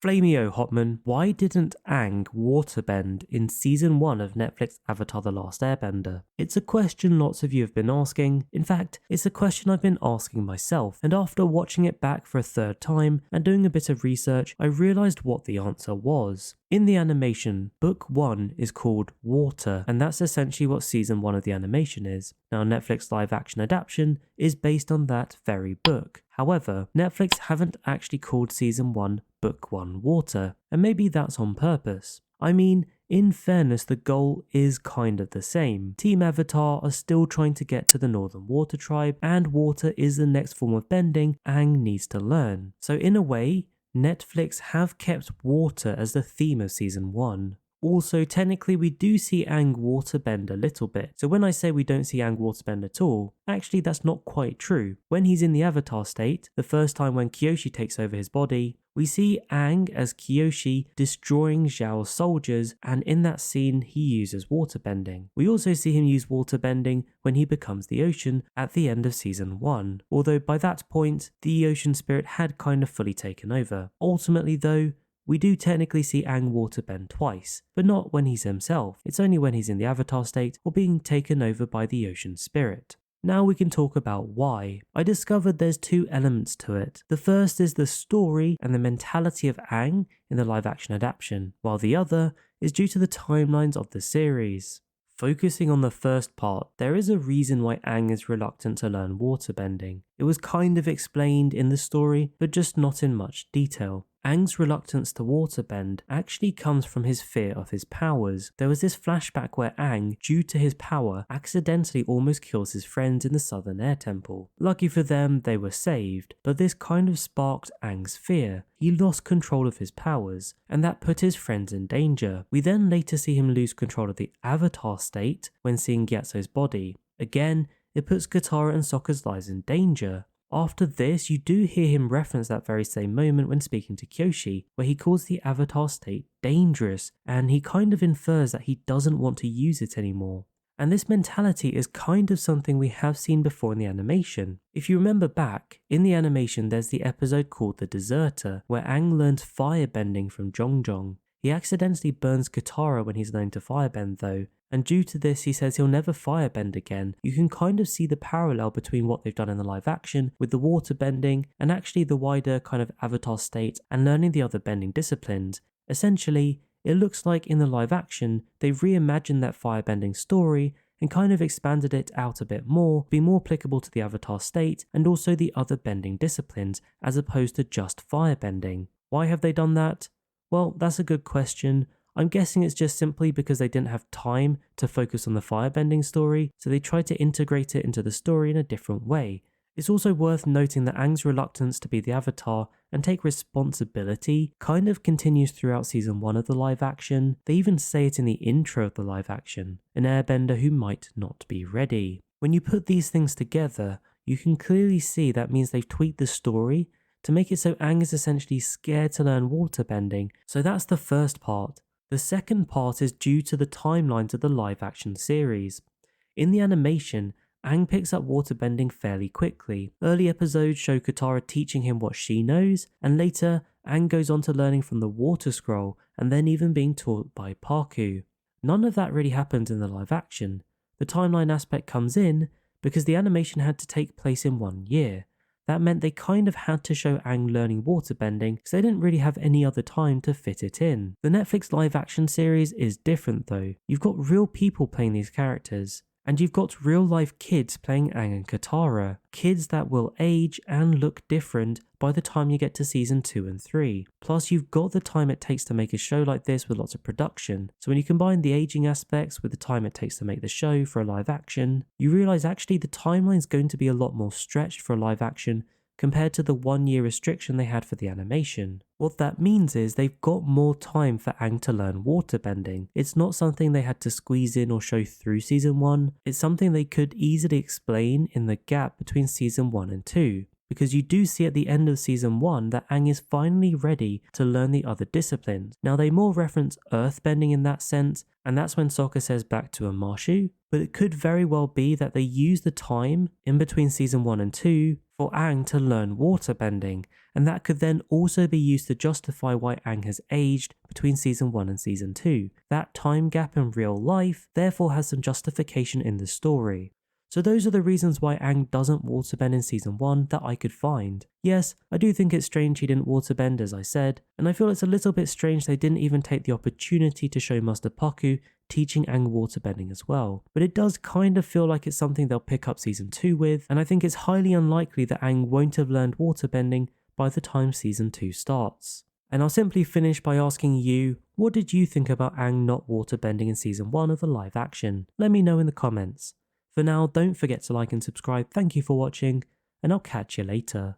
Flamio Hotman, why didn't Aang waterbend in season 1 of Netflix Avatar The Last Airbender? It's a question lots of you have been asking. In fact, it's a question I've been asking myself, and after watching it back for a third time and doing a bit of research, I realised what the answer was. In the animation, book 1 is called Water, and that's essentially what season 1 of the animation is. Now, Netflix live action adaptation is based on that very book. However, Netflix haven't actually called season 1 book 1 Water, and maybe that's on purpose. I mean, in fairness, the goal is kind of the same. Team Avatar are still trying to get to the Northern Water Tribe, and water is the next form of bending Aang needs to learn. So in a way, Netflix have kept water as the theme of season 1. Also, technically we do see Aang waterbend a little bit, so when I say we don't see Aang waterbend at all, actually that's not quite true. When he's in the Avatar state, the first time when Kyoshi takes over his body, we see Aang as Kyoshi destroying Zhao's soldiers, and in that scene he uses waterbending. We also see him use waterbending when he becomes the ocean at the end of season 1, although by that point the ocean spirit had kind of fully taken over. Ultimately though, we do technically see Aang waterbend twice, but not when he's himself. It's only when he's in the Avatar state or being taken over by the ocean spirit. Now we can talk about why. I discovered there's two elements to it. The first is the story and the mentality of Aang in the live action adaptation, while the other is due to the timelines of the series. Focusing on the first part, there is a reason why Aang is reluctant to learn waterbending. It was kind of explained in the story, but just not in much detail. Aang's reluctance to waterbend actually comes from his fear of his powers. There was this flashback where Aang, due to his power, accidentally almost kills his friends in the Southern Air Temple. Lucky for them, they were saved, but this kind of sparked Aang's fear. He lost control of his powers, and that put his friends in danger. We then later see him lose control of the Avatar state when seeing Gyatso's body. Again, it puts Katara and Sokka's lives in danger. After this, you do hear him reference that very same moment when speaking to Kyoshi, where he calls the Avatar state dangerous, and he kind of infers that he doesn't want to use it anymore. And this mentality is kind of something we have seen before in the animation. If you remember back, in the animation there's the episode called The Deserter, where Aang learns firebending from Zhong. He accidentally burns Katara when he's learning to firebend though, and due to this he says he'll never firebend again. You can kind of see the parallel between what they've done in the live action with the waterbending and actually the wider kind of Avatar state and learning the other bending disciplines. Essentially, it looks like in the live action they've reimagined that firebending story and kind of expanded it out a bit more, be more applicable to the Avatar state and also the other bending disciplines as opposed to just firebending. Why have they done that? Well, that's a good question. I'm guessing it's just simply because they didn't have time to focus on the firebending story, so they tried to integrate it into the story in a different way. It's also worth noting that Aang's reluctance to be the Avatar and take responsibility kind of continues throughout season 1 of the live action. They even say it in the intro of the live action, an airbender who might not be ready. When you put these things together, you can clearly see that means they've tweaked the story to make it so Aang is essentially scared to learn waterbending, so that's the first part. The second part is due to the timelines of the live action series. In the animation, Aang picks up waterbending fairly quickly. Early episodes show Katara teaching him what she knows, and later Aang goes on to learning from the Water Scroll and then even being taught by Parku. None of that really happens in the live action. The timeline aspect comes in because the animation had to take place in 1 year. That meant they kind of had to show Aang learning waterbending because they didn't really have any other time to fit it in. The Netflix live action series is different though. You've got real people playing these characters, and you've got real life kids playing Aang and Katara. Kids that will age and look different by the time you get to season 2 and 3. Plus you've got the time it takes to make a show like this with lots of production. So when you combine the aging aspects with the time it takes to make the show for a live action, you realise actually the timeline's going to be a lot more stretched for a live action compared to the 1 year restriction they had for the animation. What that means is they've got more time for Aang to learn waterbending. It's not something they had to squeeze in or show through season 1, it's something they could easily explain in the gap between season 1 and 2. Because you do see at the end of season 1 that Aang is finally ready to learn the other disciplines. Now they more reference earthbending in that sense, and that's when Sokka says back to Amashu, but it could very well be that they use the time in between season 1 and 2 for Aang to learn waterbending, and that could then also be used to justify why Aang has aged between Season 1 and Season 2. That time gap in real life therefore has some justification in the story. So those are the reasons why Aang doesn't waterbend in Season 1 that I could find. Yes, I do think it's strange he didn't waterbend as I said, and I feel it's a little bit strange they didn't even take the opportunity to show Master Pakku teaching Aang waterbending as well. But it does kind of feel like it's something they'll pick up Season 2 with, and I think it's highly unlikely that Aang won't have learned waterbending by the time Season 2 starts. And I'll simply finish by asking you, what did you think about Aang not waterbending in Season 1 of the live action? Let me know in the comments. For now, don't forget to like and subscribe. Thank you for watching, and I'll catch you later.